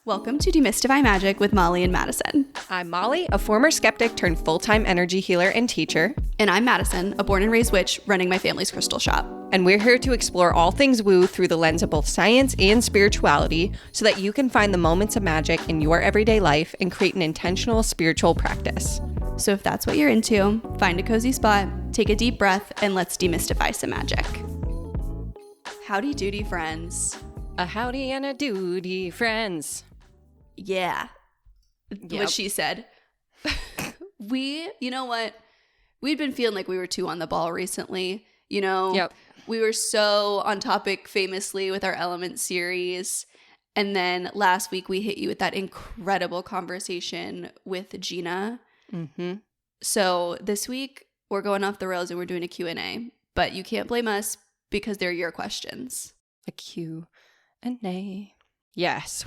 Welcome to Demystify Magic with Molly and Madison. I'm Molly, a former skeptic turned full-time energy healer and teacher. And I'm Madison, a born and raised witch running my family's crystal shop. And we're here to explore all things woo through the lens of both science and spirituality so that you can find the moments of magic in your everyday life and create an intentional spiritual practice. So if that's what you're into, find a cozy spot, take a deep breath, and let's demystify some magic. Howdy doody, friends. A howdy and a doody, friends. Yeah. Yep. What she said. You know what? We'd been feeling like we were too on the ball recently. You know, Yep. We were so on topic famously with our Element series. And then last week we hit you with that incredible conversation with Gina. Mm-hmm. So this week we're going off the rails and we're doing a Q&A. But you can't blame us because they're your questions. A Q&A. Yes,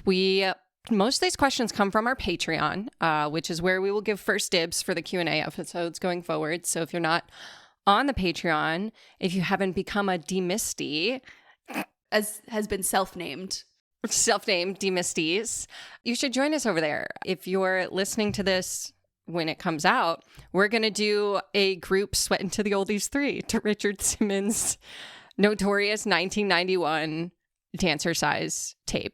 most of these questions come from our Patreon, which is where we will give first dibs for the Q&A episodes going forward. So if you're not on the Patreon, if you haven't become a demisty, as has been self-named demisties, you should join us over there. If you're listening to this when it comes out, we're going to do a group Sweat into the Oldies 3 to Richard Simmons' notorious 1991 dancer size tape.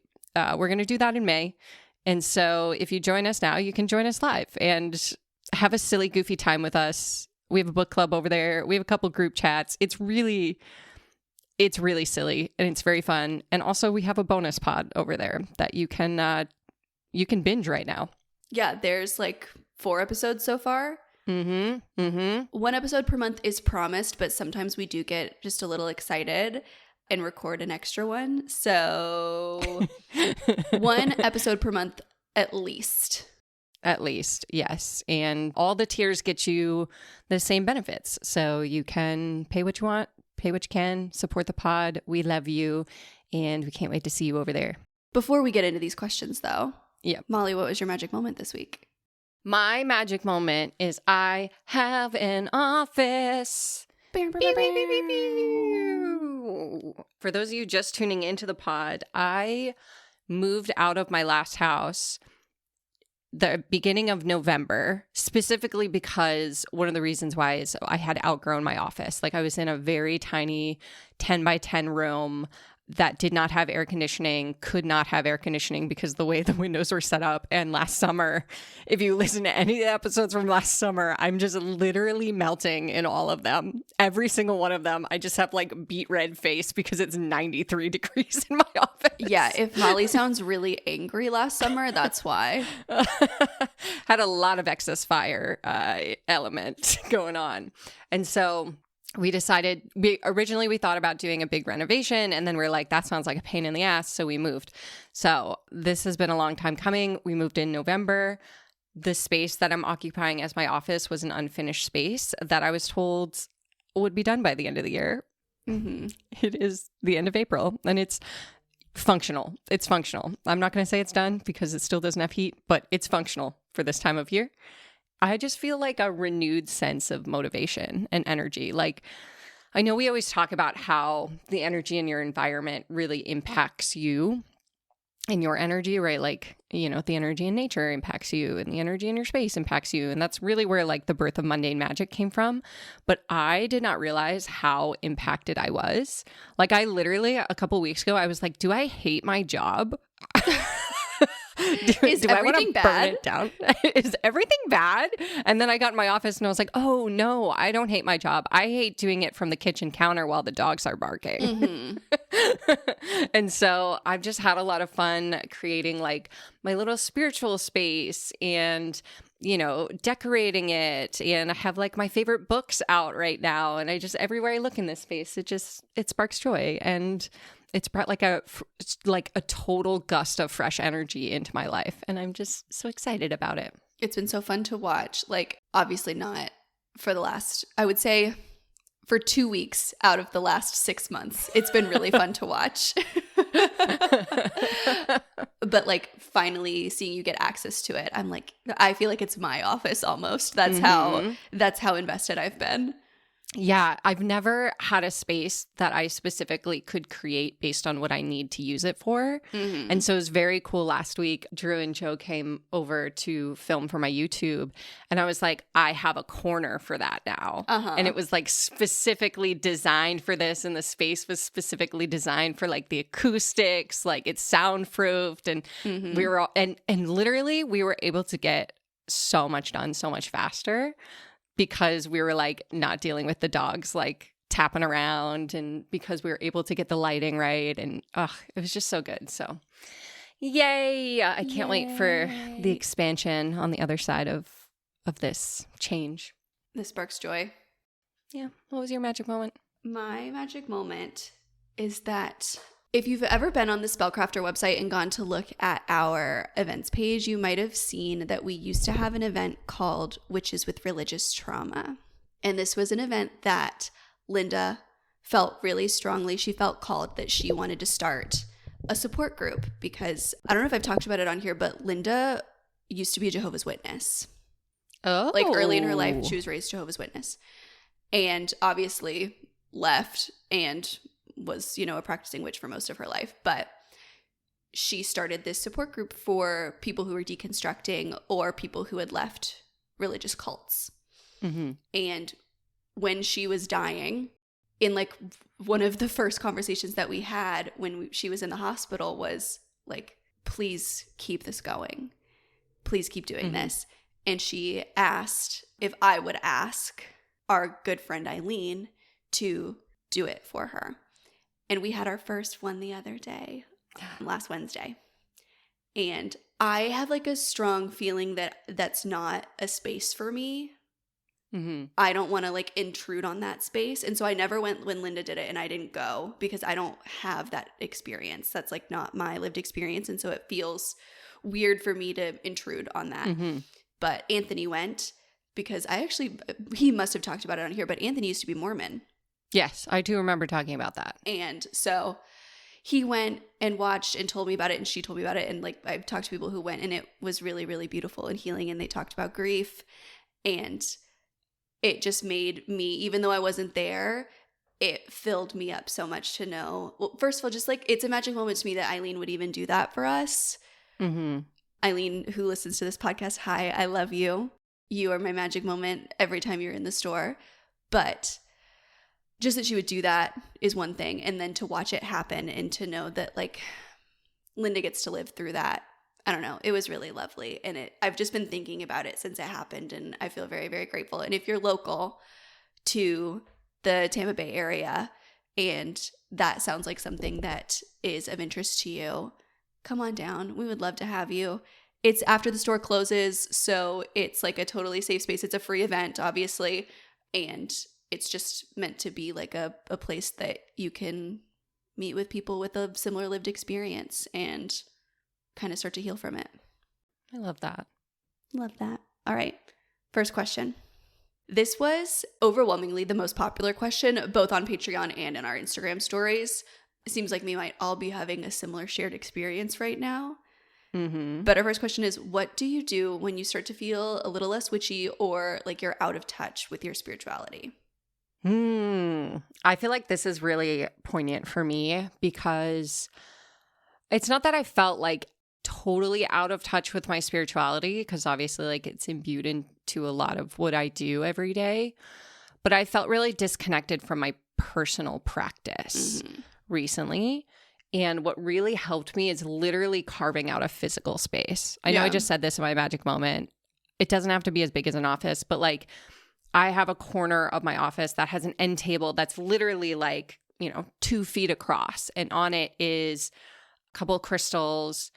We're going to do that in May. And so if you join us now, you can join us live and have a silly, goofy time with us. We have a book club over there. We have a couple group chats. It's really silly and it's very fun. And also we have a bonus pod over there that you can binge right now. Yeah, there's like 4 episodes so far. Mm-hmm. Mm-hmm. 1 episode per month is promised, but sometimes we do get just a little excited and record an extra one. So 1 episode per month at least. At least, yes. And all the tiers get you the same benefits. So you can pay what you want, pay what you can, support the pod. We love you, and we can't wait to see you over there. Before we get into these questions, though, yeah, Molly, what was your magic moment this week? My magic moment is I have an office. Beep, beep, beep, beep, beep, beep. For those of you just tuning into the pod, I moved out of my last house the beginning of November, specifically because one of the reasons why is I had outgrown my office. Like I was in a very tiny 10 by 10 room that did not have air conditioning, could not have air conditioning because of the way the windows were set up. And last summer, if you listen to any of the episodes from last summer, I'm just literally melting in all of them. Every single one of them. I just have like beet red face because it's 93 degrees in my office. Yeah, if Molly sounds really angry last summer, that's why. Had a lot of excess fire element going on. And so we decided, we thought about doing a big renovation, and then we're like, that sounds like a pain in the ass, so we moved. So this has been a long time coming. We moved in November. The space that I'm occupying as my office was an unfinished space that I was told would be done by the end of the year. Mm-hmm. It is the end of April, and it's functional. It's functional. I'm not going to say it's done because it still doesn't have heat, but it's functional for this time of year. I just feel like a renewed sense of motivation and energy. Like, I know we always talk about how the energy in your environment really impacts you and your energy, right? Like, you know, the energy in nature impacts you and the energy in your space impacts you. And that's really where like the birth of mundane magic came from. But I did not realize how impacted I was. Like I literally a couple weeks ago, I was like, do I hate my job? Do I want to burn it down? Is everything bad? And then I got in my office and I was like, oh no, I don't hate my job. I hate doing it from the kitchen counter while the dogs are barking. Mm-hmm. And so I've just had a lot of fun creating like my little spiritual space and, you know, decorating it. And I have like my favorite books out right now. And I just, everywhere I look in this space, it sparks joy. And it's brought like a total gust of fresh energy into my life. And I'm just so excited about it. It's been so fun to watch. Like, obviously not for the last, I would say for 2 weeks out of the last 6 months. It's been really fun to watch. But like finally seeing you get access to it, I'm like, I feel like it's my office almost. That's how invested I've been. Yeah, I've never had a space that I specifically could create based on what I need to use it for. Mm-hmm. And so it was very cool. Last week, Drew and Joe came over to film for my YouTube. And I was like, I have a corner for that now. And it was like specifically designed for this. And the space was specifically designed for like the acoustics, like it's soundproofed. And we were all, and literally we were able to get so much done so much faster, because we were like not dealing with the dogs like tapping around, and because we were able to get the lighting right, and it was just so good. So yay. I can't wait for the expansion on the other side of this change. This sparks joy. Yeah. What was your magic moment? My magic moment is that if you've ever been on the Spellcrafter website and gone to look at our events page, you might have seen that we used to have an event called Witches with Religious Trauma. And this was an event that Linda felt really strongly. She felt called that she wanted to start a support group, because I don't know if I've talked about it on here, but Linda used to be a Jehovah's Witness. Oh. Like early in her life, she was raised Jehovah's Witness, and obviously left and was, a practicing witch for most of her life. But she started this support group for people who were deconstructing or people who had left religious cults. Mm-hmm. And when she was dying, in like one of the first conversations that we had when she was in the hospital was like, please keep this going. Please keep doing this. And she asked if I would ask our good friend Eileen to do it for her. And we had our first one the other day, last Wednesday. And I have like a strong feeling that that's not a space for me. I don't want to like intrude on that space. And so I never went when Linda did it, and I didn't go because I don't have that experience. That's like not my lived experience. And so it feels weird for me to intrude on that. But Anthony went because he must have talked about it on here, but Anthony used to be Mormon. Yes, I do remember talking about that. And so he went and watched and told me about it, and she told me about it. And like I've talked to people who went, and it was really, really beautiful and healing. And they talked about grief, and it just made me, even though I wasn't there, it filled me up so much to know. Well, first of all, just like it's a magic moment to me that Eileen would even do that for us. Eileen, who listens to this podcast, hi, I love you. You are my magic moment every time you're in the store. But just that she would do that is one thing. And then to watch it happen and to know that like Linda gets to live through that. I don't know. It was really lovely. And I've just been thinking about it since it happened. And I feel very, very grateful. And if you're local to the Tampa Bay area and that sounds like something that is of interest to you, come on down. We would love to have you. It's after the store closes. So it's like a totally safe space. It's a free event, obviously. And it's just meant to be like a place that you can meet with people with a similar lived experience and kind of start to heal from it. I love that. Love that. All right. First question. This was overwhelmingly the most popular question, both on Patreon and in our Instagram stories. It seems like we might all be having a similar shared experience right now. But our first question is, what do you do when you start to feel a little less witchy or like you're out of touch with your spirituality? I feel like this is really poignant for me because it's not that I felt like totally out of touch with my spirituality, because obviously like it's imbued into a lot of what I do every day, but I felt really disconnected from my personal practice recently. And what really helped me is literally carving out a physical space. I know I just said this in my magic moment. It doesn't have to be as big as an office, but like I have a corner of my office that has an end table that's literally like, 2 feet across. And on it is a couple of crystals,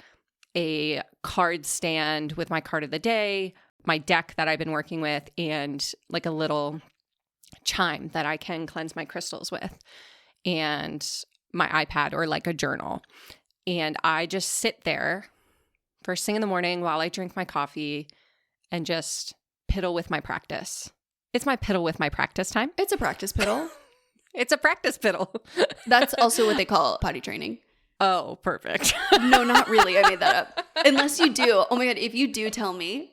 a card stand with my card of the day, my deck that I've been working with, and like a little chime that I can cleanse my crystals with, and my iPad or like a journal. And I just sit there first thing in the morning while I drink my coffee and just piddle with my practice. It's my piddle with my practice time. It's a practice piddle. It's a practice piddle. That's also what they call potty training. Oh, perfect. No, not really. I made that up. Unless you do. Oh my God, if you do, tell me.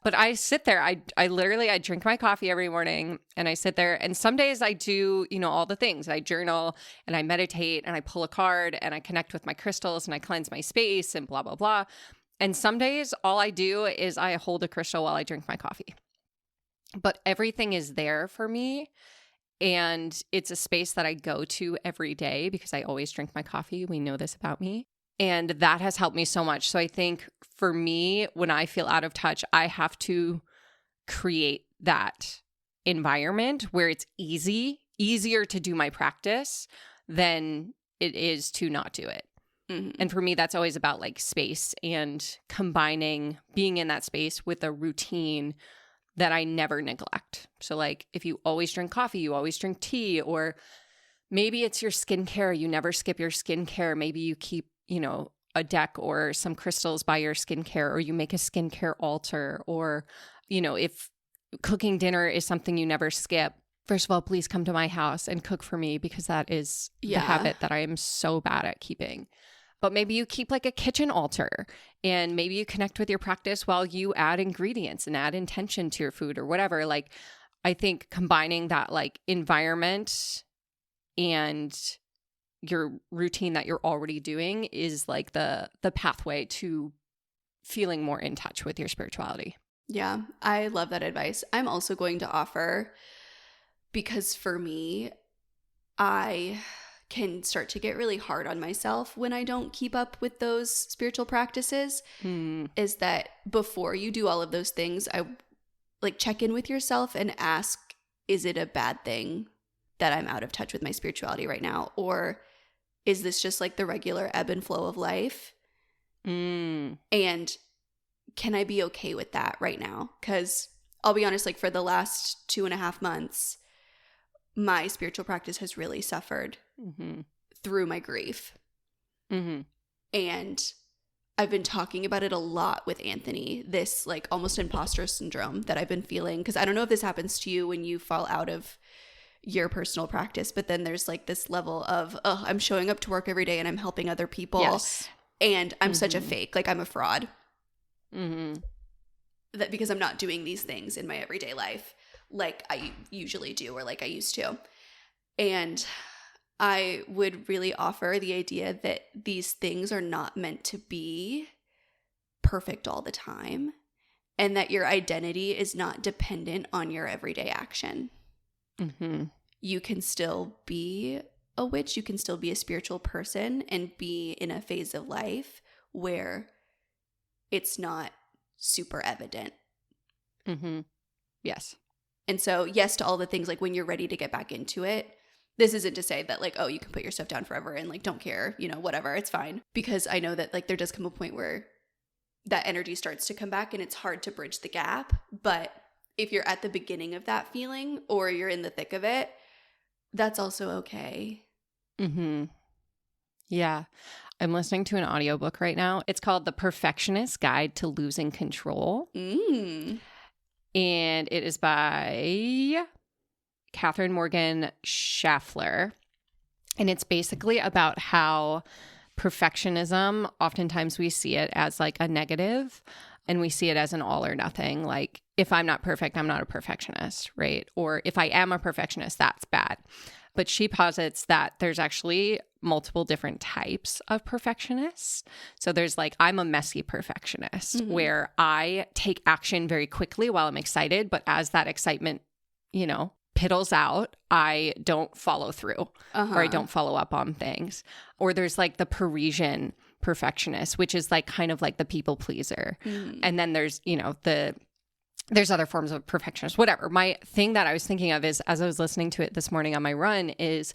But I sit there, I literally, I drink my coffee every morning and I sit there, and some days I do, all the things. I journal and I meditate and I pull a card and I connect with my crystals and I cleanse my space and blah, blah, blah. And some days all I do is I hold a crystal while I drink my coffee. But everything is there for me. And it's a space that I go to every day because I always drink my coffee. We know this about me. And that has helped me so much. So I think for me, when I feel out of touch, I have to create that environment where it's easier to do my practice than it is to not do it. Mm-hmm. And for me, that's always about like space and combining being in that space with a routine that I never neglect. So like if you always drink coffee, you always drink tea, or maybe it's your skincare, you never skip your skincare. Maybe you keep a deck or some crystals by your skincare, or you make a skincare altar, or, if cooking dinner is something you never skip, first of all, please come to my house and cook for me, because that is the habit that I am so bad at keeping. But maybe you keep like a kitchen altar, and maybe you connect with your practice while you add ingredients and add intention to your food or whatever. Like, I think combining that like environment and your routine that you're already doing is like the pathway to feeling more in touch with your spirituality. Yeah, I love that advice. I'm also going to offer, because for me, I can start to get really hard on myself when I don't keep up with those spiritual practices, is that before you do all of those things, I like check in with yourself and ask, is it a bad thing that I'm out of touch with my spirituality right now? Or is this just like the regular ebb and flow of life? And can I be okay with that right now? Because I'll be honest, like for the last 2.5 months, my spiritual practice has really suffered through my grief. And I've been talking about it a lot with Anthony, this like almost imposter syndrome that I've been feeling. Because I don't know if this happens to you when you fall out of your personal practice, but then there's like this level of, oh, I'm showing up to work every day and I'm helping other people. Yes. And I'm such a fake, like I'm a fraud. That because I'm not doing these things in my everyday life like I usually do, or like I used to. And I would really offer the idea that these things are not meant to be perfect all the time, and that your identity is not dependent on your everyday action. You can still be a witch, you can still be a spiritual person and be in a phase of life where it's not super evident. Yes. And so yes to all the things, like when you're ready to get back into it. This isn't to say that like, oh, you can put your stuff down forever and like don't care, whatever, it's fine. Because I know that like there does come a point where that energy starts to come back and it's hard to bridge the gap. But if you're at the beginning of that feeling or you're in the thick of it, that's also okay. Yeah. I'm listening to an audiobook right now. It's called The Perfectionist's Guide to Losing Control. And it is by Catherine Morgan Schaffler. And it's basically about how perfectionism, oftentimes we see it as like a negative, and we see it as an all or nothing. Like, if I'm not perfect, I'm not a perfectionist, right? Or if I am a perfectionist, that's bad. But she posits that there's actually multiple different types of perfectionists. So there's like, I'm a messy perfectionist where I take action very quickly while I'm excited. But as that excitement, piddles out, I don't follow through or I don't follow up on things. Or there's like the Parisian perfectionist, which is like kind of like the people pleaser. And then there's, there's other forms of perfectionist, whatever. My thing that I was thinking of is, as I was listening to it this morning on my run, is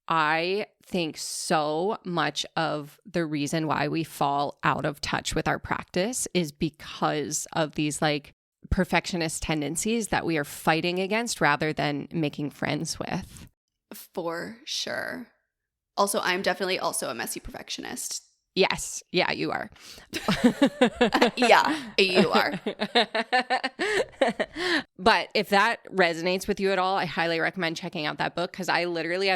I think so much of the reason why we fall out of touch with our practice is because of these like perfectionist tendencies that we are fighting against rather than making friends with. For sure. Also, I'm definitely also a messy perfectionist. Yes. Yeah, you are. Yeah, you are. But if that resonates with you at all, I highly recommend checking out that book, because I've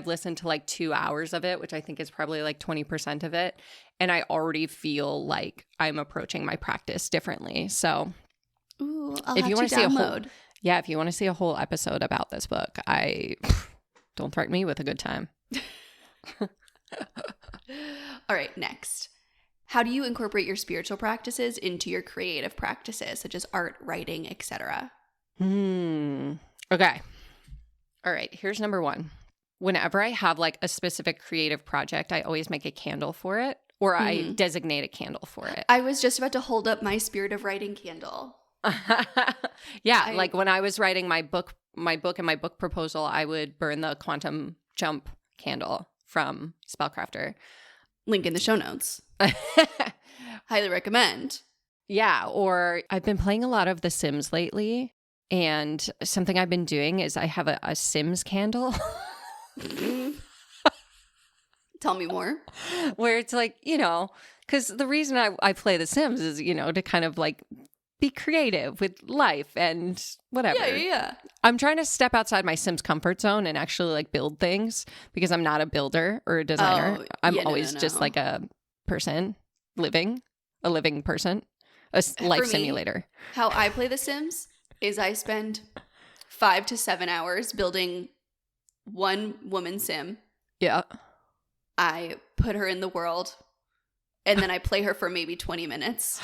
listened to like 2 hours of it, which I think is probably like 20% of it. And I already feel like I'm approaching my practice differently. So ooh, Ooh, I'll If have you to want to see a whole, download. yeah, if you want to see a whole episode about this book, don't threaten me with a good time. All right, next. How do you incorporate your spiritual practices into your creative practices, such as art, writing, etc.? Okay. All right, here's number one. Whenever I have like a specific creative project, I always make a candle for it, or I designate a candle for it. I was just about to hold up my Spirit of Writing candle. Yeah, like when I was writing my book and my book proposal, I would burn the quantum jump candle from Spellcrafter. Link in the show notes. Highly recommend. Yeah, or I've been playing a lot of The Sims lately, and something I've been doing is I have a Sims candle. Tell me more. Where it's like, because the reason I play The Sims is, to kind of like be creative with life and whatever. Yeah. I'm trying to step outside my Sims comfort zone and actually like build things because I'm not a builder or a designer. I'm always just like a person a living person, a life simulator. How I play The Sims is I spend 5 to 7 hours building one woman sim. Yeah. I put her in the world and then I play her for maybe 20 minutes.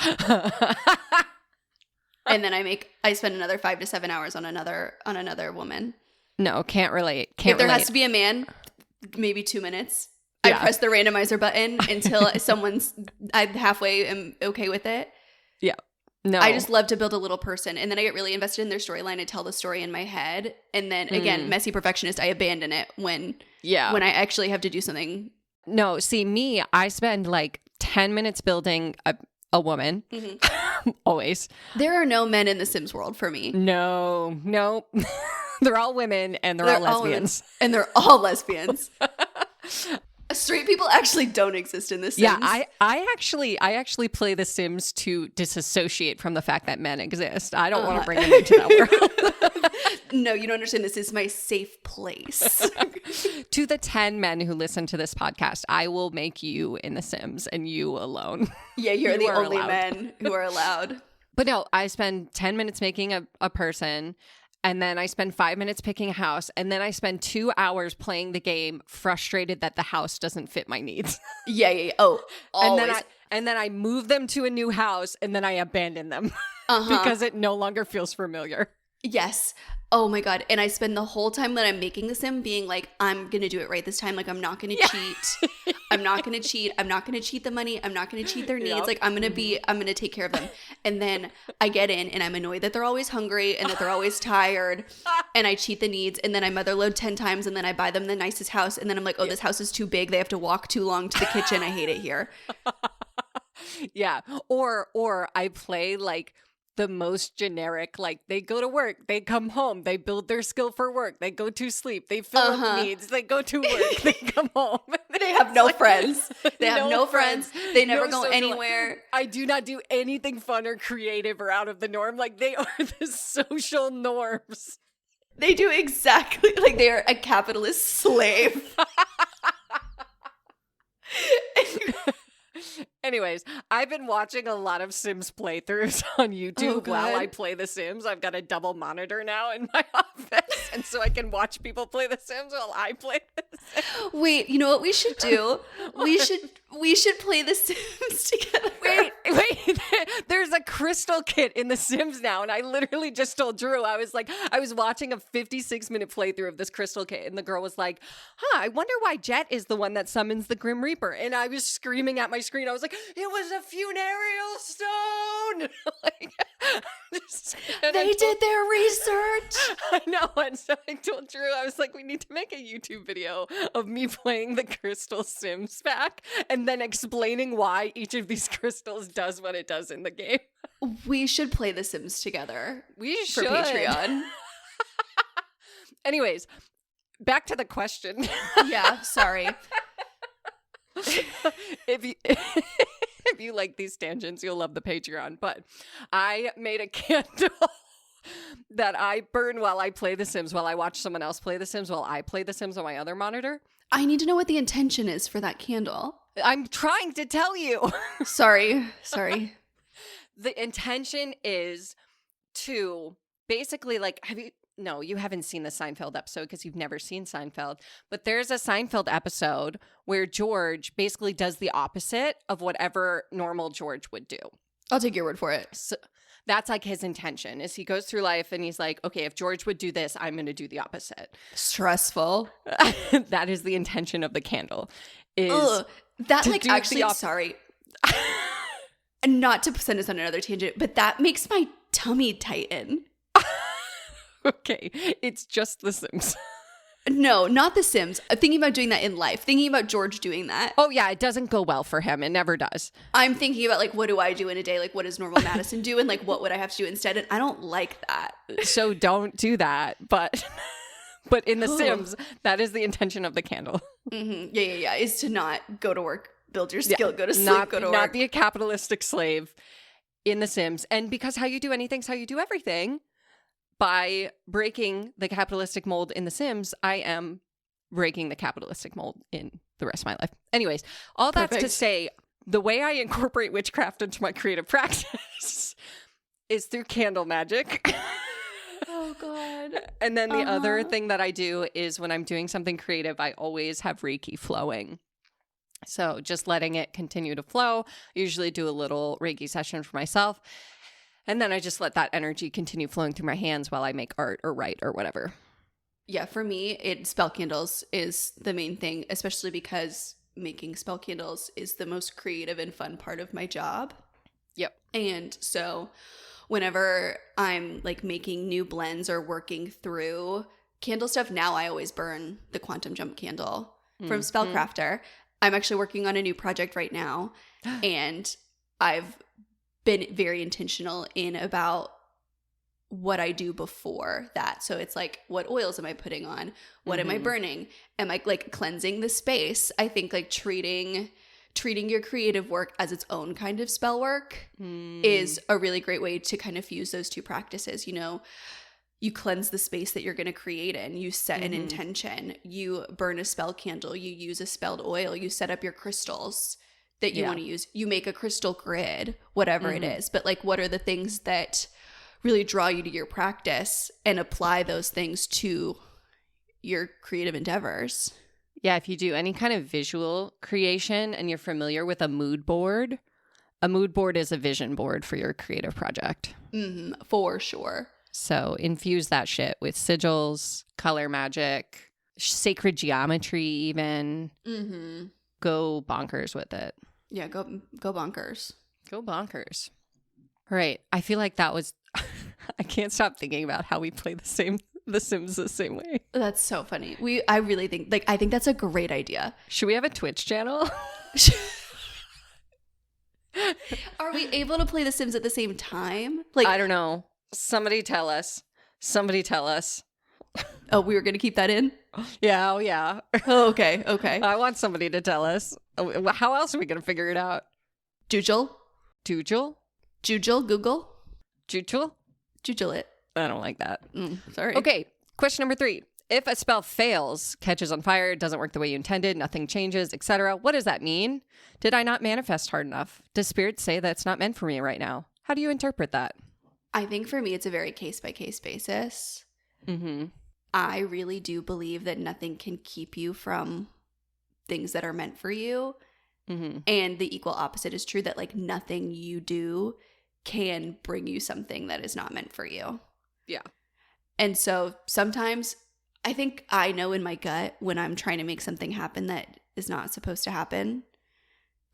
And then I spend another 5 to 7 hours on another woman. No, can't relate. If there has to be a man, maybe 2 minutes. Yeah. I press the randomizer button until I'm halfway am okay with it. Yeah. No. I just love to build a little person, and then I get really invested in their storyline and tell the story in my head. And then again, messy perfectionist, I abandon it when I actually have to do something. No, see me, I spend like 10 minutes building a woman. Mm-hmm. Always. There are no men in the Sims world for me. No. They're all women and they're all lesbians. And they're all lesbians. Straight people actually don't exist in The Sims. Yeah, I actually play The Sims to disassociate from the fact that men exist. I don't want to bring them into that world. No, you don't understand. This is my safe place. To the 10 men who listen to this podcast, I will make you in The Sims and you alone. Yeah, you're the only men who are allowed. But no, I spend 10 minutes making a person. And then I spend 5 minutes picking a house. And then I spend 2 hours playing the game, frustrated that the house doesn't fit my needs. Yeah. Oh, always. And then I move them to a new house and then I abandon them because it no longer feels familiar. Yes. Oh my God. And I spend the whole time that I'm making the sim being like, I'm going to do it right this time. Like, I'm not going to cheat. I'm not going to cheat. I'm not going to cheat the money. I'm not going to cheat their needs. Yep. Like, I'm going to take care of them. And then I get in and I'm annoyed that they're always hungry and that they're always tired. And I cheat the needs. And then I mother load 10 times and then I buy them the nicest house. And then I'm like, oh, this house is too big. They have to walk too long to the kitchen. I hate it here. Yeah. Or I play like the most generic, like they go to work, they come home, they build their skill for work, they go to sleep, they fill up needs, they go to work, they come home. They have no friends. They have no friends. They never go anywhere. I do not do anything fun or creative or out of the norm. Like they are the social norms. They do exactly like they are a capitalist slave. Anyways, I've been watching a lot of Sims playthroughs on YouTube while I play The Sims. I've got a double monitor now in my office, and so I can watch people play The Sims while I play The Sims. Wait, you know what we should do? We should play The Sims together. Wait. There's a crystal kit in The Sims now, and I literally just told Drew, I was watching a 56-minute playthrough of this crystal kit, and the girl was like, I wonder why Jet is the one that summons the Grim Reaper. And I was screaming at my screen. I was like, it was a funereal stone. They did their research. I know. And so I told Drew, I was like, we need to make a YouTube video of me playing the Crystal Sims pack and then explaining why each of these crystals does what it does in the game. We should play The Sims together. We should. For Patreon. Anyways, back to the question. Yeah, sorry. If you like these tangents, you'll love the Patreon. But I made a candle that I burn while I play The Sims, while I watch someone else play The Sims, while I play The Sims on my other monitor. I need to know what the intention is for that candle. I'm trying to tell you. Sorry. The intention is to basically like, no, you haven't seen the Seinfeld episode because you've never seen Seinfeld, but there's a Seinfeld episode where George basically does the opposite of whatever normal George would do. I'll take your word for it. So that's like his intention is he goes through life and he's like, okay, if George would do this, I'm going to do the opposite. Stressful. That is the intention of the candle. Is that like actually, sorry. Not to send us on another tangent, but that makes my tummy tighten. Okay, it's just The Sims. No, not The Sims. I'm thinking about doing that in life. Thinking about George doing that. Oh, yeah, it doesn't go well for him. It never does. I'm thinking about, like, what do I do in a day? Like, what does normal Madison do? And, like, what would I have to do instead? And I don't like that. So don't do that. But in The Sims, that is the intention of the candle. Mm-hmm. Yeah. Is to not go to work, build your skill, go to sleep, go to work. Not be a capitalistic slave in The Sims. And because how you do anything's how you do everything. By breaking the capitalistic mold in The Sims, I am breaking the capitalistic mold in the rest of my life. Anyways, all that's to say, the way I incorporate witchcraft into my creative practice is through candle magic. Oh, God. And then the other thing that I do is when I'm doing something creative, I always have Reiki flowing. So just letting it continue to flow. I usually do a little Reiki session for myself. And then I just let that energy continue flowing through my hands while I make art or write or whatever. Yeah, for me, spell candles is the main thing, especially because making spell candles is the most creative and fun part of my job. Yep. And so whenever I'm like making new blends or working through candle stuff, now I always burn the Quantum Jump candle from Spellcrafter. I'm actually working on a new project right now, and I've been very intentional in about what I do before that. So it's like, what oils am I putting on? What am I burning? Am I like cleansing the space? I think like treating your creative work as its own kind of spell work is a really great way to kind of fuse those two practices. You know, you cleanse the space that you're going to create in. You set an intention. You burn a spell candle. You use a spelled oil. You set up your crystals that you want to use. You make a crystal grid, whatever it is. But like, what are the things that really draw you to your practice and apply those things to your creative endeavors? Yeah, if you do any kind of visual creation and you're familiar with a mood board is a vision board for your creative project. For sure. So infuse that shit with sigils, color magic, sacred geometry even. Go bonkers with it. Yeah, go bonkers. Go bonkers. All right. I feel like that was... I can't stop thinking about how we play The Sims the same way. That's so funny. I really think... I think that's a great idea. Should we have a Twitch channel? Are we able to play The Sims at the same time? I don't know. Somebody tell us. Oh, we were going to keep that in? Yeah, oh yeah. Oh, okay. I want somebody to tell us. How else are we going to figure it out? Jujul? Google? Jujul it. I don't like that. Sorry. Okay, question number 3. If a spell fails, catches on fire, doesn't work the way you intended, nothing changes, etc., what does that mean? Did I not manifest hard enough? Does spirit say that it's not meant for me right now? How do you interpret that? I think for me, it's a very case-by-case basis. I really do believe that nothing can keep you from things that are meant for you. And the equal opposite is true, that like nothing you do can bring you something that is not meant for you. Yeah. And so sometimes I think I know in my gut when I'm trying to make something happen that is not supposed to happen.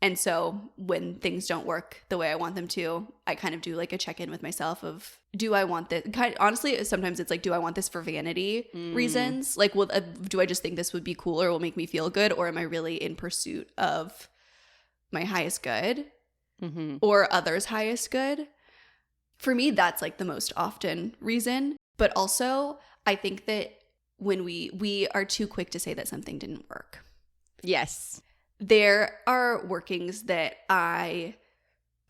And so when things don't work the way I want them to, I kind of do like a check-in with myself of, do I want this? Honestly, sometimes it's like, do I want this for vanity reasons? Like, do I just think this would be cool or will make me feel good? Or am I really in pursuit of my highest good or others' highest good? For me, that's like the most often reason. But also, I think that when we are too quick to say that something didn't work. Yes. There are workings that I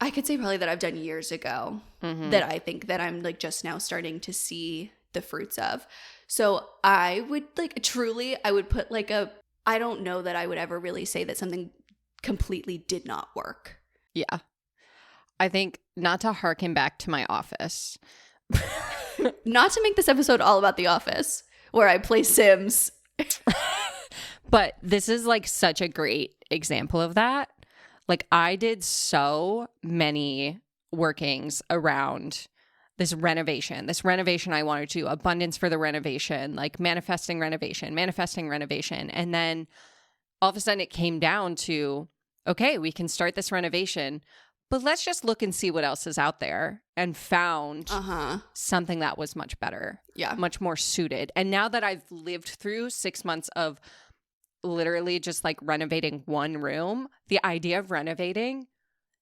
could say probably that I've done years ago that I think that I'm like just now starting to see the fruits of. So I would like truly, I would put like I don't know that I would ever really say that something completely did not work. Yeah. I think not to harken back to my office, Not to make this episode all about The Office, where I play Sims. But this is like such a great example of that. Like I did so many workings around this renovation I wanted to do, abundance for the renovation, like manifesting renovation. And then all of a sudden it came down to, okay, we can start this renovation, but let's just look and see what else is out there, and found something that was much better. Yeah. Much more suited. And now that I've lived through 6 months of literally just like renovating one room, the idea of renovating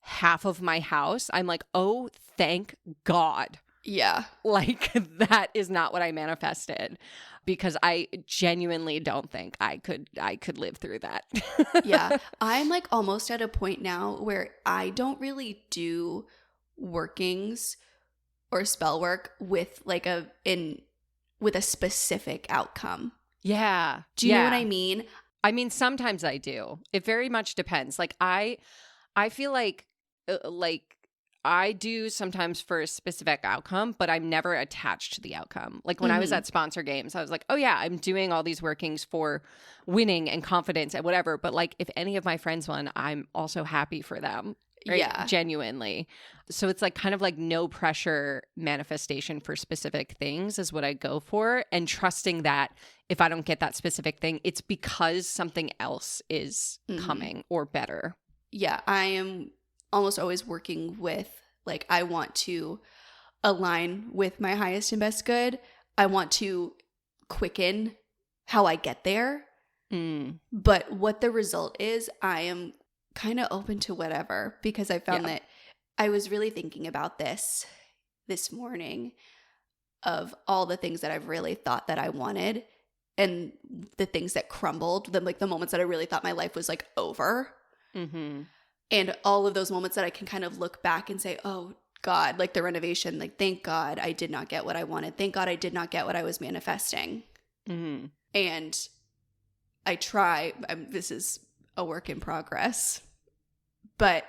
half of my house, I'm like, oh, thank God. Yeah. Like that is not what I manifested, because I genuinely don't think I could live through that. Yeah. I'm like almost at a point now where I don't really do workings or spell work with like with a specific outcome. Yeah. Do you know what I mean? I mean, sometimes I do. It very much depends. Like I feel like I do sometimes for a specific outcome, but I'm never attached to the outcome. Like when I was at sponsor games, I was like, oh yeah, I'm doing all these workings for winning and confidence and whatever. But like if any of my friends won, I'm also happy for them. Right? Yeah. Genuinely. So it's like kind of like no pressure manifestation for specific things is what I go for. And trusting that if I don't get that specific thing, it's because something else is coming or better. Yeah. I am almost always working with, like, I want to align with my highest and best good. I want to quicken how I get there. But what the result is, I am kind of open to whatever, because I found that I was really thinking about this morning of all the things that I've really thought that I wanted, and the things that crumbled, the moments that I really thought my life was like over. And all of those moments that I can kind of look back and say, oh God, like the renovation, like thank God I did not get what I wanted. Thank God I did not get what I was manifesting. And I try, this is a work in progress, but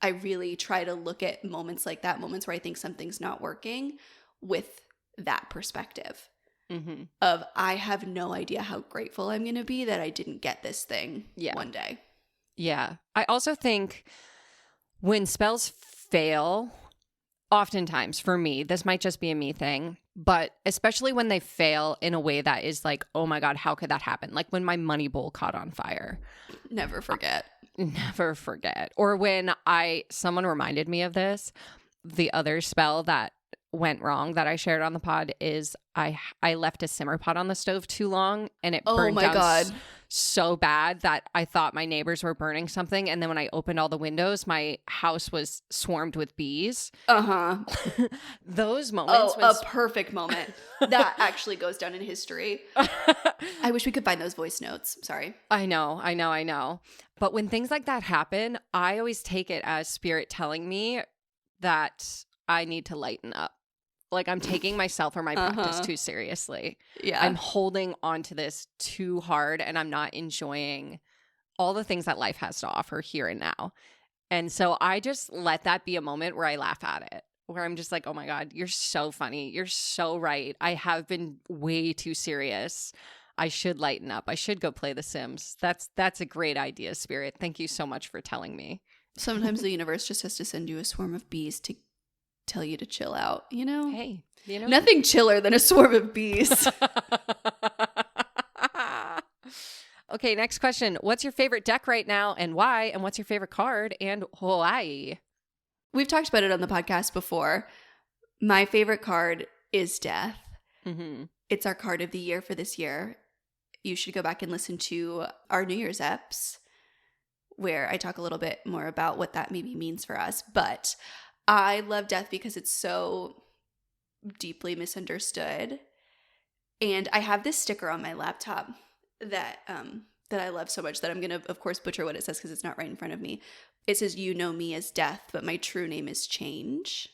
I really try to look at moments like that, moments where I think something's not working, with that perspective of I have no idea how grateful I'm going to be that I didn't get this thing one day. Yeah. I also think when spells fail, oftentimes for me, this might just be a me thing, but especially when they fail in a way that is like, oh my God, how could that happen? Like when my money bowl caught on fire. Never forget. Never forget. Or when someone reminded me of this, the other spell that went wrong that I shared on the pod is I left a simmer pot on the stove too long, and it burned down so bad that I thought my neighbors were burning something. And then when I opened all the windows, my house was swarmed with bees. Those moments. A perfect moment. That actually goes down in history. I wish we could find those voice notes. Sorry. I know. But when things like that happen, I always take it as spirit telling me that I need to lighten up. Like I'm taking myself or my practice too seriously. Yeah. I'm holding on to this too hard, and I'm not enjoying all the things that life has to offer here and now. And so I just let that be a moment where I laugh at it, where I'm just like, oh my God, you're so funny. You're so right. I have been way too serious. I should lighten up. I should go play The Sims. That's a great idea, Spirit. Thank you so much for telling me. Sometimes the universe just has to send you a swarm of bees to tell you to chill out, you know? Hey, you know, nothing chiller than a swarm of bees. Okay, next question. What's your favorite deck right now and why? And what's your favorite card and why? We've talked about it on the podcast before. My favorite card is Death. It's our card of the year for this year. You should go back and listen to our New Year's eps, where I talk a little bit more about what that maybe means for us. But I love Death because it's so deeply misunderstood. And I have this sticker on my laptop that I love so much that I'm going to, of course, butcher what it says because it's not right in front of me. It says, "You know me as Death, but my true name is Change."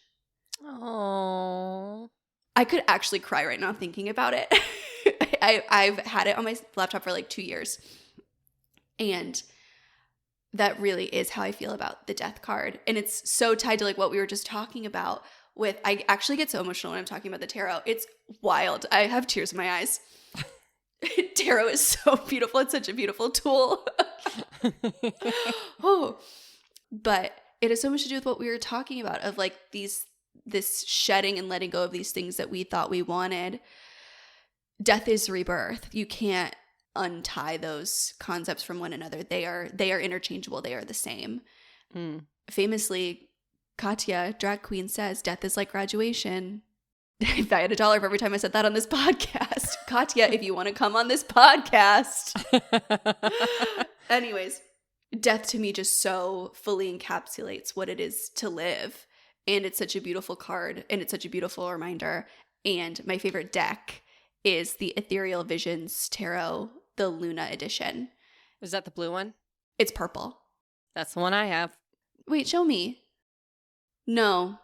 Oh, I could actually cry right now thinking about it. I've had it on my laptop for like 2 years. And that really is how I feel about the Death card. And it's so tied to like what we were just talking about I actually get so emotional when I'm talking about the tarot. It's wild. I have tears in my eyes. Tarot is so beautiful. It's such a beautiful tool. Oh, but it has so much to do with what we were talking about of like this shedding and letting go of these things that we thought we wanted. Death is rebirth. You can't untie those concepts from one another. They are interchangeable. They are the same. Famously, Katya, drag queen, says death is like graduation. If I had $1 for every time I said that on this podcast. Katya, if you want to come on this podcast. Anyways, death to me just so fully encapsulates what it is to live. And it's such a beautiful card, and it's such a beautiful reminder. And my favorite deck is the Ethereal Visions Tarot, the Luna edition. Is that the blue one? It's purple. That's the one I have. Wait, show me. No.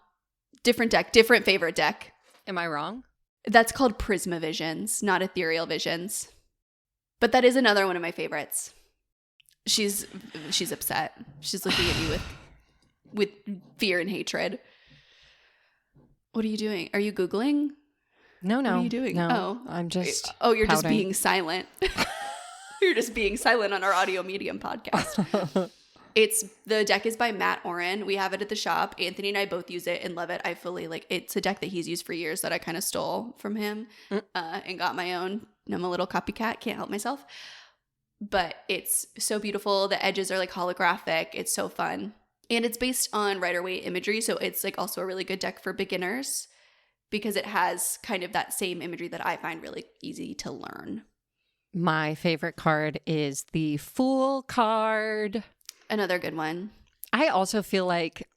Different deck. Different favorite deck. Am I wrong? That's called Prisma Visions, not Ethereal Visions. But that is another one of my favorites. She's upset. She's looking at me with fear and hatred. What are you doing? Are you Googling? No. What are you doing? No, oh, I'm just you're pouting. just being silent. You're just being silent on our audio medium podcast. The deck is by Matt Oren. We have it at the shop. Anthony and I both use it and love it. I fully it's a deck that he's used for years that I kind of stole from him and got my own. I'm a little copycat. Can't help myself. But it's so beautiful. The edges are like holographic. It's so fun. And it's based on Rider-Waite imagery. So it's like also a really good deck for beginners because it has kind of that same imagery that I find really easy to learn. My favorite card is the Fool card. Another good one. I also feel like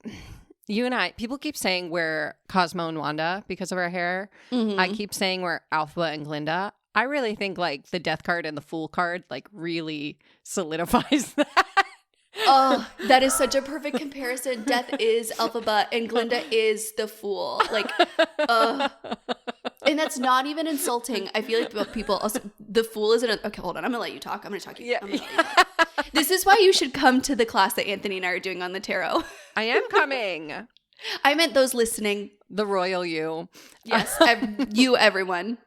you and I, people keep saying we're Cosmo and Wanda because of our hair. Mm-hmm. I keep saying we're Alpha and Glinda. I really think like the Death card and the Fool card like really solidifies that. Oh, that is such a perfect comparison. Death is Alphaba and Glinda is the Fool. Like, and that's not even insulting. I feel like people also, the Fool isn't okay, hold on. I'm going to let you talk. I'm going to talk. I'm gonna let you talk. This is why you should come to the class that Anthony and I are doing on the tarot. I am coming. I meant those listening. The royal you. Yes. You, everyone.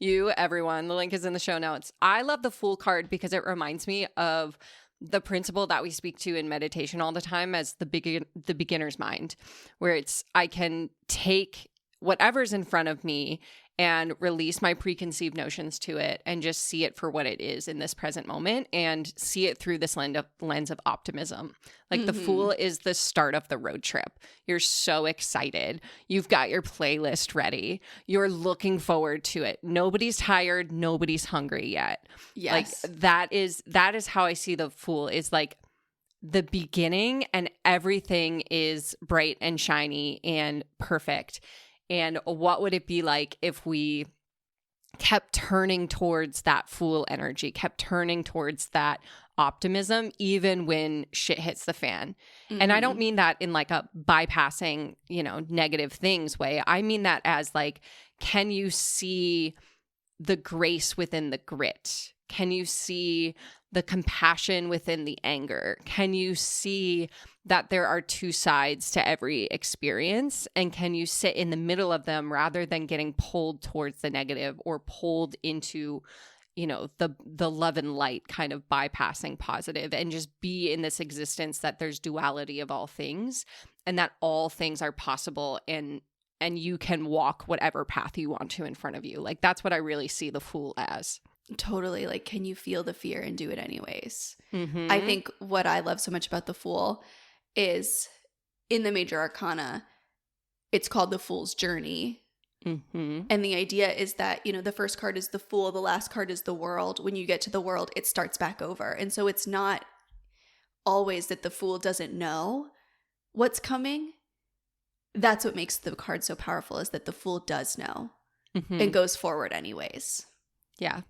You, everyone. The link is in the show notes. I love the Fool card because it reminds me of the principle that we speak to in meditation all the time as the beginner's mind, where it's I can take whatever's in front of me and release my preconceived notions to it and just see it for what it is in this present moment and see it through this lens of optimism. Like the Fool is the start of the road trip. You're so excited. You've got your playlist ready. You're looking forward to it. Nobody's tired. Nobody's hungry yet. Yes. Like that is how I see the Fool is like the beginning and everything is bright and shiny and perfect. And what would it be like if we kept turning towards that Fool energy, kept turning towards that optimism, even when shit hits the fan? Mm-hmm. And I don't mean that in like a bypassing, negative things way. I mean that as like, can you see the grace within the grit? Can you see the compassion within the anger? Can you see that there are two sides to every experience? And can you sit in the middle of them rather than getting pulled towards the negative or pulled into, the love and light kind of bypassing positive and just be in this existence that there's duality of all things and that all things are possible and you can walk whatever path you want to in front of you. Like that's what I really see the Fool as. Totally. Like, can you feel the fear and do it anyways? Mm-hmm. I think what I love so much about the Fool is in the major arcana, it's called the Fool's Journey. Mm-hmm. And the idea is that, the first card is the Fool, the last card is the World. When you get to the World, it starts back over. And so it's not always that the Fool doesn't know what's coming. That's what makes the card so powerful is that the Fool does know and goes forward anyways. Yeah.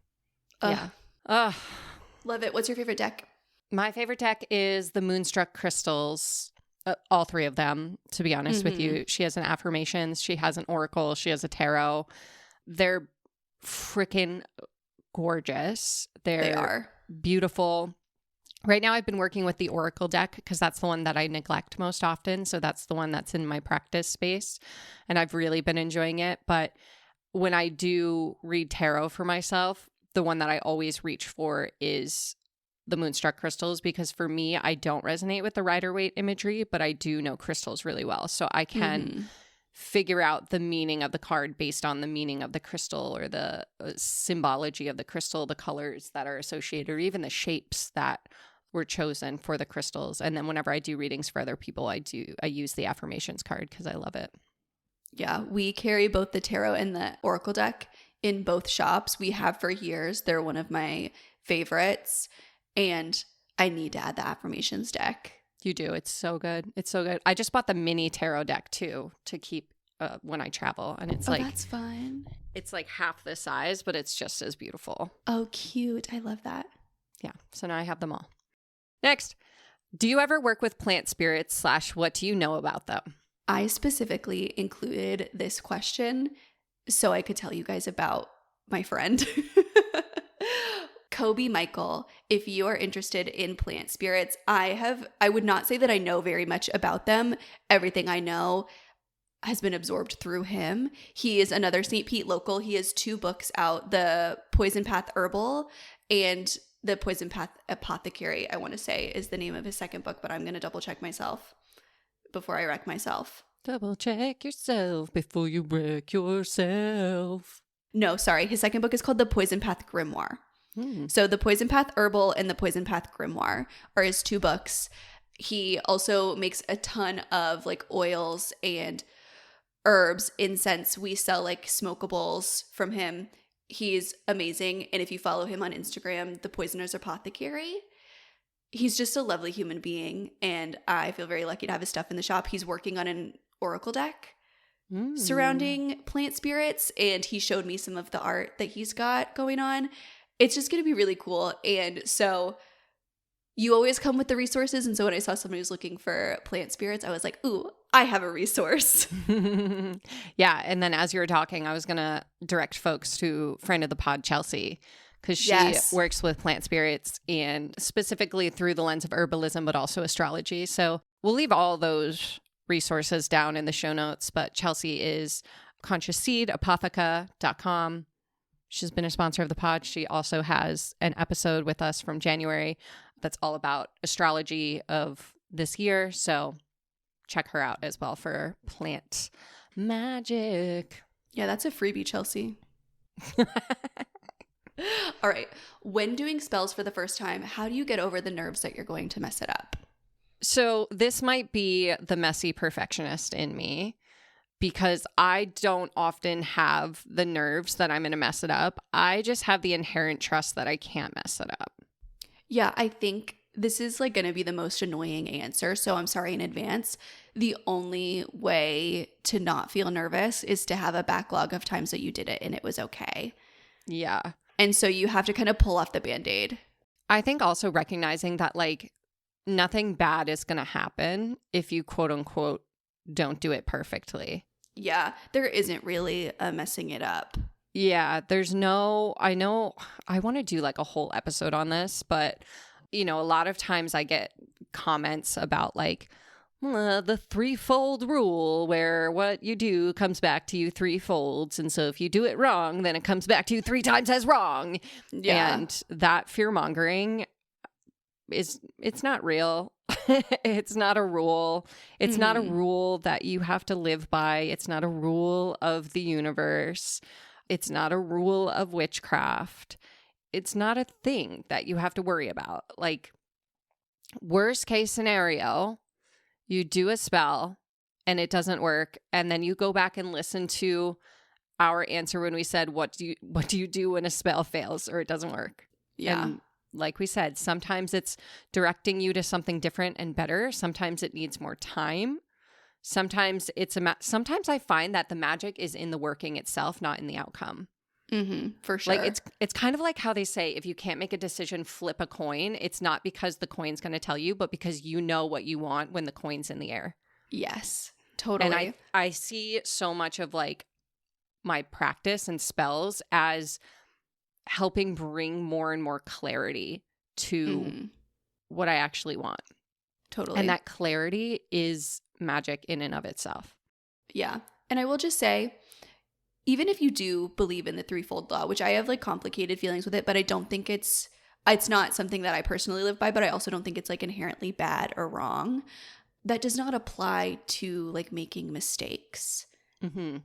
Love it. What's your favorite deck? My favorite deck is the Moonstruck Crystals. All three of them, to be honest with you. She has an affirmations. She has an oracle. She has a tarot. They're freaking gorgeous. They are beautiful. Right now I've been working with the Oracle deck because that's the one that I neglect most often. So that's the one that's in my practice space. And I've really been enjoying it. But when I do read tarot for myself, the one that I always reach for is the Moonstruck crystals, because for me, I don't resonate with the Rider-Waite imagery, but I do know crystals really well. So I can figure out the meaning of the card based on the meaning of the crystal, or the symbology of the crystal, the colors that are associated, or even the shapes that were chosen for the crystals. And then whenever I do readings for other people, I use the affirmations card because I love it. Yeah, we carry both the tarot and the Oracle deck in both shops. We have for years. They're one of my favorites. And I need to add the affirmations deck. You do. It's so good. It's so good. I just bought the mini tarot deck too to keep when I travel. And it's that's fun. It's like half the size, but it's just as beautiful. Oh, cute. I love that. Yeah. So now I have them all. Next, do you ever work with plant spirits / what do you know about them? I specifically included this question so I could tell you guys about my friend. Kobe Michael, if you are interested in plant spirits, I would not say that I know very much about them. Everything I know has been absorbed through him. He is another St. Pete local. He has 2 books out, the Poison Path Herbal and the Poison Path Apothecary, I want to say, is the name of his second book, but I'm going to double check myself before I wreck myself. Double check yourself before you wreck yourself. No, sorry. His second book is called The Poison Path Grimoire. So the Poison Path Herbal and the Poison Path Grimoire are his 2 books. He also makes a ton of like oils and herbs, incense. We sell like smokables from him. He's amazing. And if you follow him on Instagram, The Poisoner's Apothecary, he's just a lovely human being. And I feel very lucky to have his stuff in the shop. He's working on an Oracle deck surrounding plant spirits. And he showed me some of the art that he's got going on. It's just going to be really cool. And so you always come with the resources. And so when I saw somebody who was looking for plant spirits, I was like, ooh, I have a resource. Yeah. And then as you were talking, I was going to direct folks to friend of the pod, Chelsea, because she works with plant spirits and specifically through the lens of herbalism, but also astrology. So we'll leave all those resources down in the show notes. But Chelsea is consciousseedapotheca.com. She's been a sponsor of the pod. She also has an episode with us from January that's all about astrology of this year. So check her out as well for plant magic. Yeah, that's a freebie, Chelsea. All right. When doing spells for the first time, how do you get over the nerves that you're going to mess it up? So this might be the messy perfectionist in me, because I don't often have the nerves that I'm going to mess it up. I just have the inherent trust that I can't mess it up. Yeah, I think this is like going to be the most annoying answer, so I'm sorry in advance. The only way to not feel nervous is to have a backlog of times that you did it and it was okay. Yeah. And so you have to kind of pull off the Band-Aid. I think also recognizing that like nothing bad is going to happen if you quote unquote don't do it perfectly. Yeah, there isn't really a messing it up. Yeah, there's no, I know I want to do like a whole episode on this, but you know, a lot of times I get comments about like the 3-fold rule, where what you do comes back to you 3 folds. And so if you do it wrong, then it comes back to you 3 times as wrong. Yeah. And that fear mongering it's not real. It's not a rule. It's not a rule that you have to live by. It's not a rule of the universe. It's not a rule of witchcraft. It's not a thing that you have to worry about. Like, worst case scenario, you do a spell and it doesn't work, and then you go back and listen to our answer when we said, what do you do when a spell fails or it doesn't work? Yeah. And like we said, sometimes it's directing you to something different and better. Sometimes it needs more time. Sometimes sometimes I find that the magic is in the working itself, not in the outcome. For sure. Like it's kind of like how they say, if you can't make a decision, flip a coin. It's not because the coin's going to tell you, but because you know what you want when the coin's in the air. Yes, totally. And I see so much of like my practice and spells as helping bring more and more clarity to what I actually want. Totally. And that clarity is magic in and of itself. Yeah. And I will just say, even if you do believe in the threefold law, which I have like complicated feelings with it, but I don't think it's not something that I personally live by, but I also don't think it's like inherently bad or wrong. That does not apply to like making mistakes. Mm-hmm.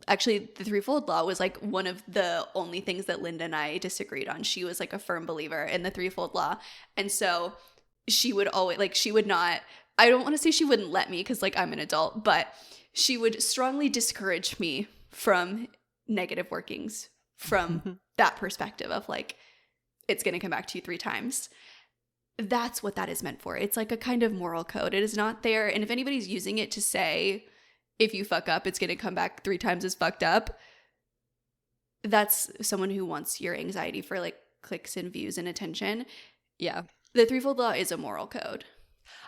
Actually, the threefold law was like one of the only things that Linda and I disagreed on. She was like a firm believer in the threefold law. And so she would always like, she would not, I don't want to say she wouldn't let me because like I'm an adult, but she would strongly discourage me from negative workings from that perspective of like, it's going to come back to you 3 times. That's what that is meant for. It's like a kind of moral code. It is not there. And if anybody's using it to say, if you fuck up, it's going to come back 3 times as fucked up, that's someone who wants your anxiety for like clicks and views and attention. Yeah. The threefold law is a moral code.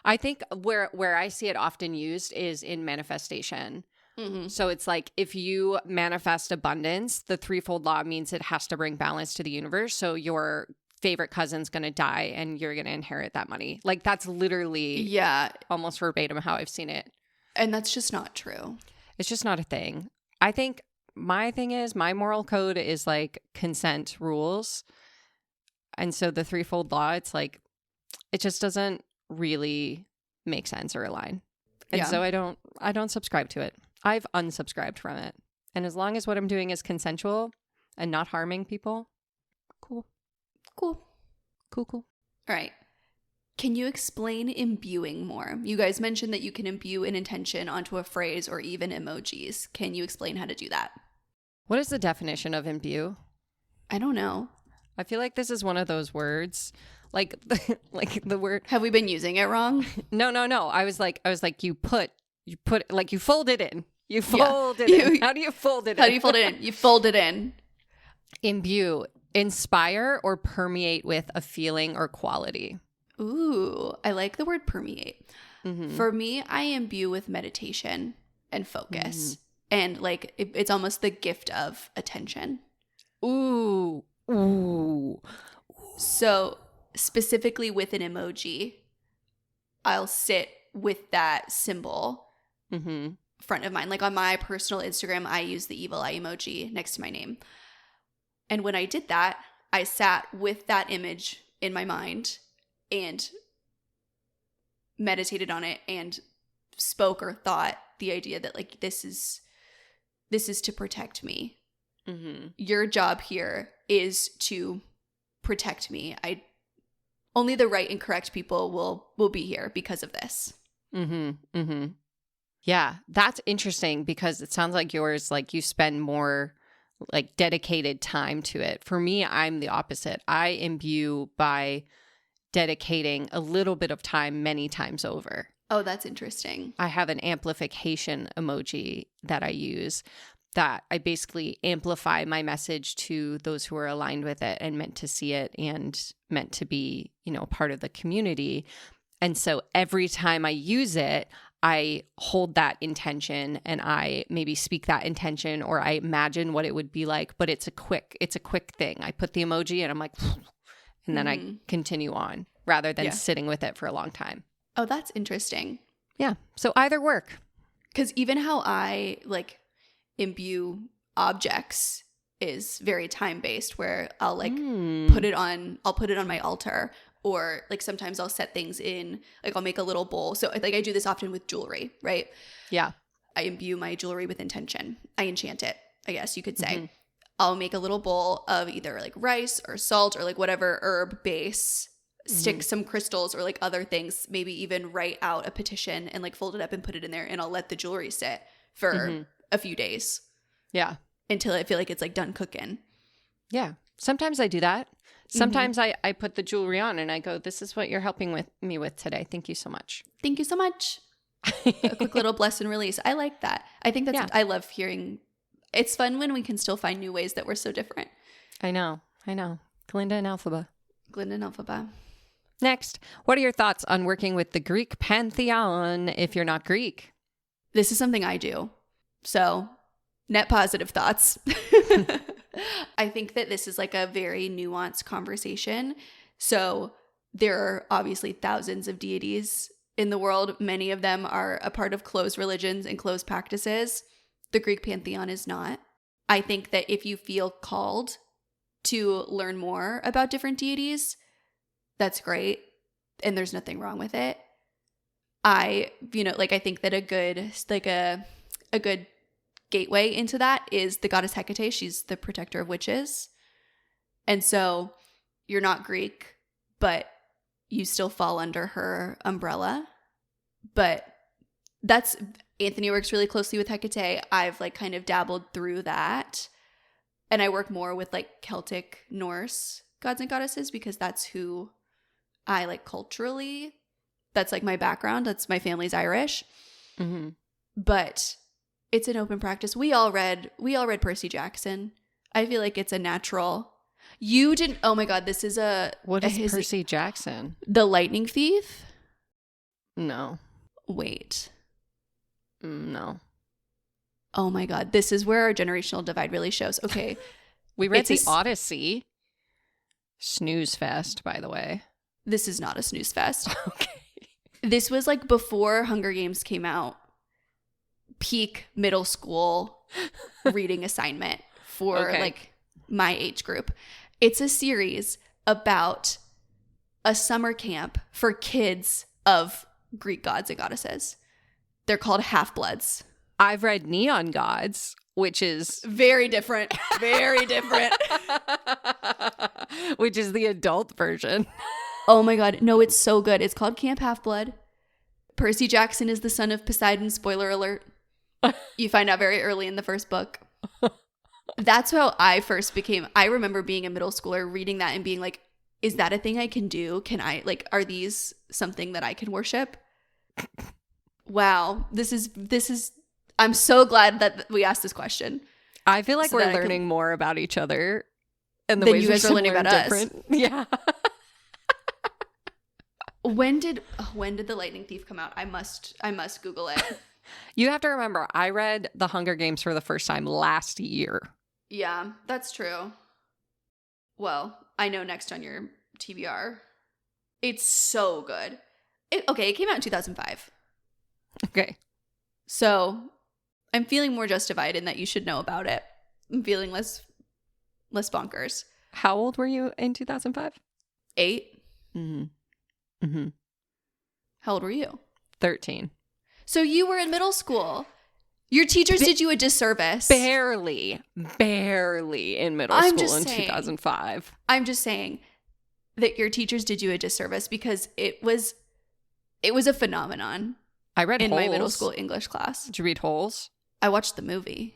I think where I see it often used is in manifestation. Mm-hmm. So it's like if you manifest abundance, the threefold law means it has to bring balance to the universe. So your favorite cousin's going to die and you're going to inherit that money. Like that's literally almost verbatim how I've seen it. And that's just not true. It's just not a thing. I think my thing is my moral code is like consent rules. And so the threefold law, it's like, it just doesn't really make sense or align. And so I don't subscribe to it. I've unsubscribed from it. And as long as what I'm doing is consensual and not harming people, cool. All right. Can you explain imbuing more? You guys mentioned that you can imbue an intention onto a phrase or even emojis. Can you explain how to do that? What is the definition of imbue? I don't know. I feel like this is one of those words, like the word. Have we been using it wrong? No. I was like, you put, like you fold it in. You fold it in. How do you fold it in? How do you fold it in? You fold it in. Imbue, inspire or permeate with a feeling or quality. Ooh, I like the word permeate. Mm-hmm. For me, I imbue with meditation and focus. Mm-hmm. And like, it's almost the gift of attention. Ooh. So specifically with an emoji, I'll sit with that symbol front of mind. Like on my personal Instagram, I use the evil eye emoji next to my name. And when I did that, I sat with that image in my mind and meditated on it and spoke or thought the idea that like this is to protect me. Mm-hmm. Your job here is to protect me. Only the right and correct people will be here because of this. Yeah, that's interesting because it sounds like yours, like you spend more like dedicated time to it. For me, I'm the opposite. I imbue by dedicating a little bit of time many times over. Oh, that's interesting. I have an amplification emoji that I use that I basically amplify my message to those who are aligned with it and meant to see it and meant to be, part of the community. And so every time I use it, I hold that intention and I maybe speak that intention or I imagine what it would be like, but it's a quick thing. I put the emoji and I'm like, and then I continue on rather than sitting with it for a long time. Oh, that's interesting. Yeah. So either work. Because even how I like imbue objects is very time-based where I'll like put it on my altar. Or like sometimes I'll set things in, like I'll make a little bowl. So like I do this often with jewelry, right? Yeah. I imbue my jewelry with intention. I enchant it, I guess you could say. Mm-hmm. I'll make a little bowl of either like rice or salt or like whatever herb base, stick some crystals or like other things, maybe even write out a petition and like fold it up and put it in there and I'll let the jewelry sit for a few days. Yeah. Until I feel like it's like done cooking. Yeah. Sometimes I do that. Sometimes I put the jewelry on and I go, this is what you're helping me with today. Thank you so much. Thank you so much. A quick little bless and release. I like that. I think that's I love hearing. It's fun when we can still find new ways that we're so different. I know. Glinda and Alphaba. Next, what are your thoughts on working with the Greek pantheon if you're not Greek? This is something I do. So, net positive thoughts. I think that this is like a very nuanced conversation. So there are obviously thousands of deities in the world. Many of them are a part of closed religions and closed practices. The Greek pantheon is not. I think that if you feel called to learn more about different deities, that's great. And there's nothing wrong with it. I think that a good gateway into that is the goddess Hecate. She's the protector of witches. And so you're not Greek, but you still fall under her umbrella. But Anthony works really closely with Hecate. I've like kind of dabbled through that. And I work more with like Celtic Norse gods and goddesses because that's who I like culturally. That's like my background. That's my family's Irish. Mm-hmm. But it's an open practice. We all read Percy Jackson. I feel like it's a natural. You didn't. Oh my God, this is What is Percy Jackson? The Lightning Thief? No. Wait. No. Oh my God, this is where our generational divide really shows. Okay. We read the Odyssey. Snooze fest, by the way. This is not a snooze fest. Okay. This was like before Hunger Games came out. Peak middle school reading assignment for like my age group. It's a series about a summer camp for kids of Greek gods and goddesses. They're called Half-Bloods. I've read Neon Gods, which is very different. Very different. Which is the adult version. Oh my God. No, it's so good. It's called Camp Half-Blood. Percy Jackson is the son of Poseidon. Spoiler alert. You find out very early in the first book. That's how I first became. I remember being a middle schooler reading that and being like, is that a thing I can do? Can I, like, are these something that I can worship? Wow. This is, I'm so glad that we asked this question. I feel like we're learning more about each other and the ways you guys are learning about different. Us. Yeah. When did the Lightning Thief come out? I must Google it. You have to remember, I read The Hunger Games for the first time last year. Yeah, that's true. Well, I know next on your TBR. It's so good. It came out in 2005. Okay. So I'm feeling more justified in that you should know about it. I'm feeling less bonkers. How old were you in 2005? 8. Mm-hmm. Mm-hmm. How old were you? 13. So you were in middle school. Your teachers did you a disservice. Barely in middle school in 2005. I'm just saying that your teachers did you a disservice because it was a phenomenon. I read in Holes. My middle school English class. Did you read Holes? I watched the movie.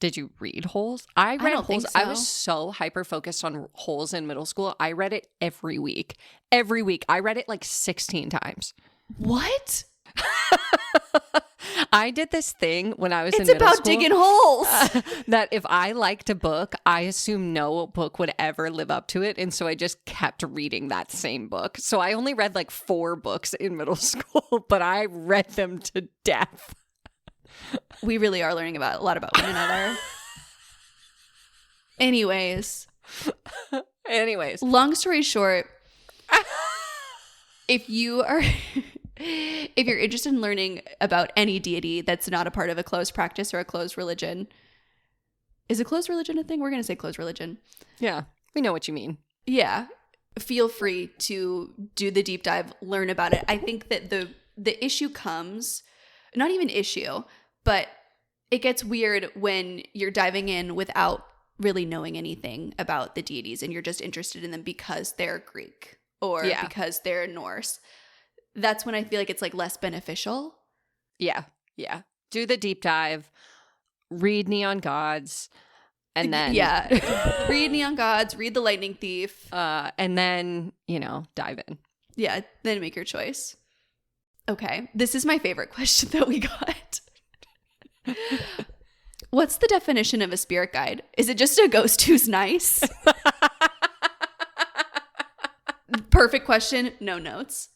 Did you read Holes? I read Holes. Think so. I was so hyper focused on Holes in middle school. I read it every week. Every week. I read it like 16 times. What? I did this thing when I was in middle school. It's about digging holes. That if I liked a book, I assumed no book would ever live up to it. And so I just kept reading that same book. So I only read like 4 books in middle school, but I read them to death. We really are learning a lot about one another. Anyways. Long story short, if you're interested in learning about any deity that's not a part of a closed practice or a closed religion, is a closed religion a thing? We're going to say closed religion. Yeah, we know what you mean. Yeah. Feel free to do the deep dive, learn about it. I think that the issue comes, not even issue, but it gets weird when you're diving in without really knowing anything about the deities and you're just interested in them because they're Greek or because they're Norse. That's when I feel like it's like less beneficial. Yeah. Do the deep dive, read Neon Gods, and then read Neon Gods, read The Lightning Thief, and then dive in. Yeah, then make your choice. Okay, this is my favorite question that we got. What's the definition of a spirit guide? Is it just a ghost who's nice? Perfect question. No notes.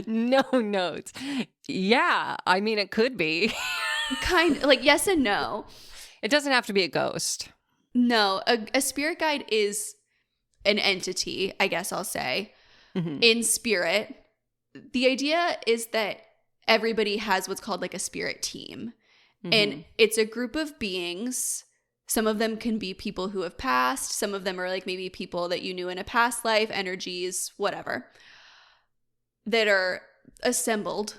No notes. Yeah, I mean, it could be. Kind of like yes and no. It doesn't have to be a ghost. No, a spirit guide is an entity, I guess I'll say, in spirit, the idea is that everybody has what's called like a spirit team. And it's a group of beings. Some of them can be people who have passed. Some of them are like maybe people that you knew in a past life, energies, whatever, that are assembled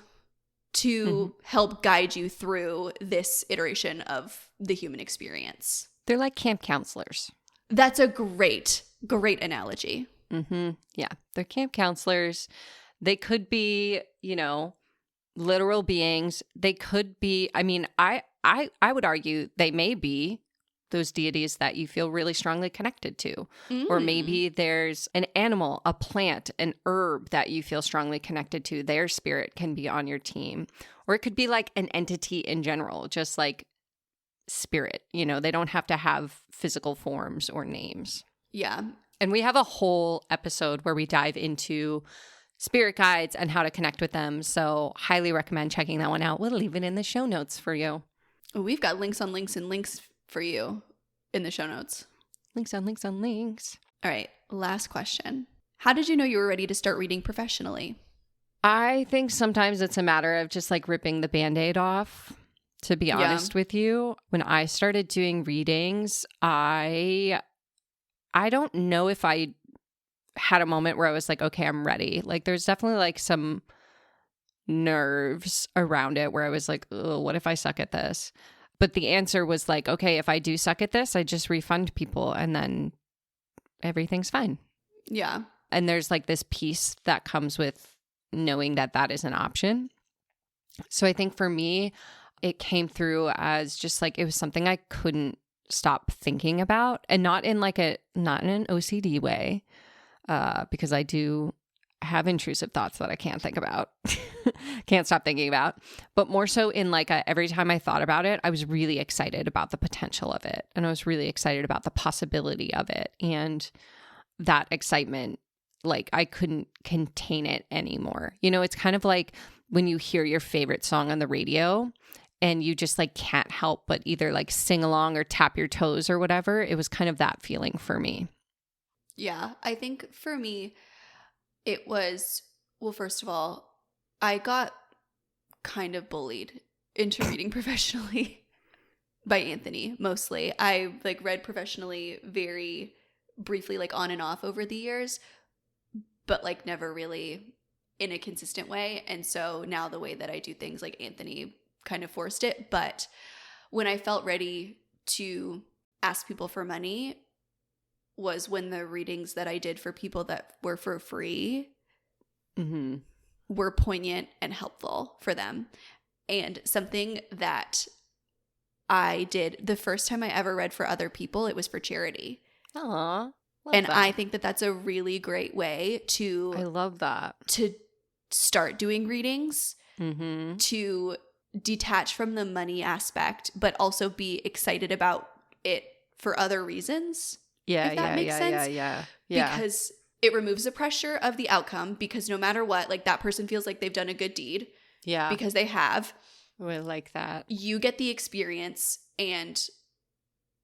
to help guide you through this iteration of the human experience. They're like camp counselors. That's a great analogy. Yeah, they're camp counselors. They could be, literal beings. They could be, I would argue they may be those deities that you feel really strongly connected to. Or maybe there's an animal, a plant, an herb that you feel strongly connected to. Their spirit can be on your team. Or it could be like an entity in general, just like spirit. They don't have to have physical forms or names. Yeah. And we have a whole episode where we dive into spirit guides and how to connect with them. So highly recommend checking that one out. We'll leave it in the show notes for you. We've got links on links and links for you in the show notes. Links on links on links. All right. Last question. How did you know you were ready to start reading professionally? I think sometimes it's a matter of just like ripping the Band-Aid off, to be honest with you. When I started doing readings, I don't know if I had a moment where I was like, okay, I'm ready. Like there's definitely like some nerves around it where I was like, oh, what if I suck at this? But the answer was like, okay, if I do suck at this, I just refund people and then everything's fine. Yeah. And there's like this peace that comes with knowing that that is an option. So I think for me, it came through as just like, it was something I couldn't stop thinking about, and not in an OCD way, because I do have intrusive thoughts that I can't think about, can't stop thinking about, but more so in like every time I thought about it, I was really excited about the potential of it. And I was really excited about the possibility of it. And that excitement, like I couldn't contain it anymore. It's kind of like when you hear your favorite song on the radio and you just like can't help but either like sing along or tap your toes or whatever. It was kind of that feeling for me. Yeah. I think for me, it was, well, first of all, I got kind of bullied into reading professionally by Anthony, mostly. I like read professionally very briefly, like on and off over the years, but like never really in a consistent way. And so now the way that I do things, like Anthony kind of forced it. But when I felt ready to ask people for money was when the readings that I did for people that were for free were poignant and helpful for them. And something that I did the first time I ever read for other people, it was for charity. Aw. And that. I think that that's a really great way to I love that. To start doing readings, to detach from the money aspect, but also be excited about it for other reasons. Yeah, if that makes sense. Yeah. Because it removes the pressure of the outcome, because no matter what, like that person feels like they've done a good deed. Yeah. Because they have. Oh, I like that. You get the experience, and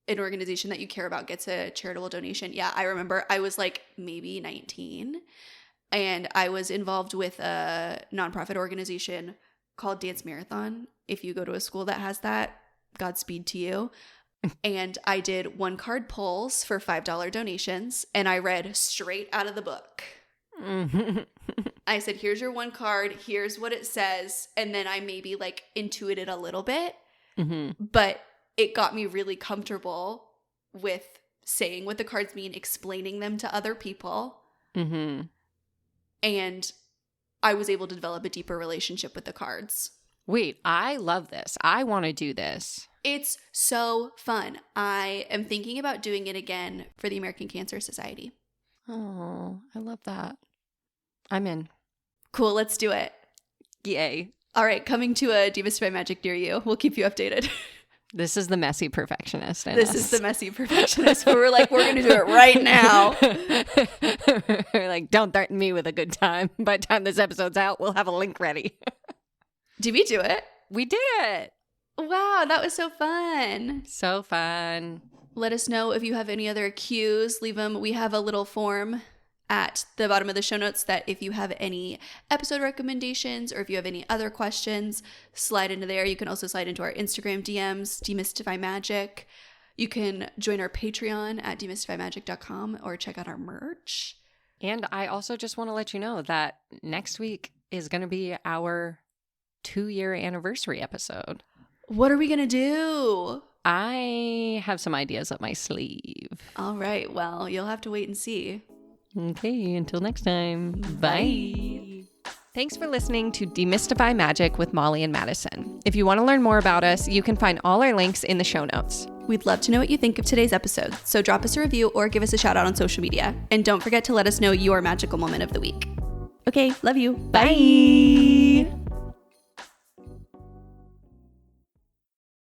an organization that you care about gets a charitable donation. Yeah, I remember I was like maybe 19, and I was involved with a nonprofit organization called Dance Marathon. If you go to a school that has that, Godspeed to you. And I did 1-card pulls for $5 donations, and I read straight out of the book. I said, here's your 1 card, here's what it says, and then I maybe like intuited a little bit, but it got me really comfortable with saying what the cards mean, explaining them to other people, and I was able to develop a deeper relationship with the cards. Wait, I love this. I want to do this. It's so fun. I am thinking about doing it again for the American Cancer Society. Oh, I love that. I'm in. Cool, let's do it. Yay. All right, coming to a Divas by Magic near you. We'll keep you updated. This is the messy perfectionist. This is the messy perfectionist where we're like, we're going to do it right now. We're like, don't threaten me with a good time. By the time this episode's out, we'll have a link ready. Did we do it? We did it. Wow, that was so fun. So fun. Let us know if you have any other cues. Leave them. We have a little form at the bottom of the show notes that if you have any episode recommendations or if you have any other questions, slide into there. You can also slide into our Instagram DMs, Demystify Magic. You can join our Patreon at demystifymagic.com or check out our merch. And I also just want to let you know that next week is going to be our 2-year anniversary episode. What are we going to do? I have some ideas up my sleeve. All right. Well, you'll have to wait and see. Okay. Until next time. Bye. Thanks for listening to Demystify Magic with Molly and Madison. If you want to learn more about us, you can find all our links in the show notes. We'd love to know what you think of today's episode, so drop us a review or give us a shout out on social media. And don't forget to let us know your magical moment of the week. Okay, love you. Bye.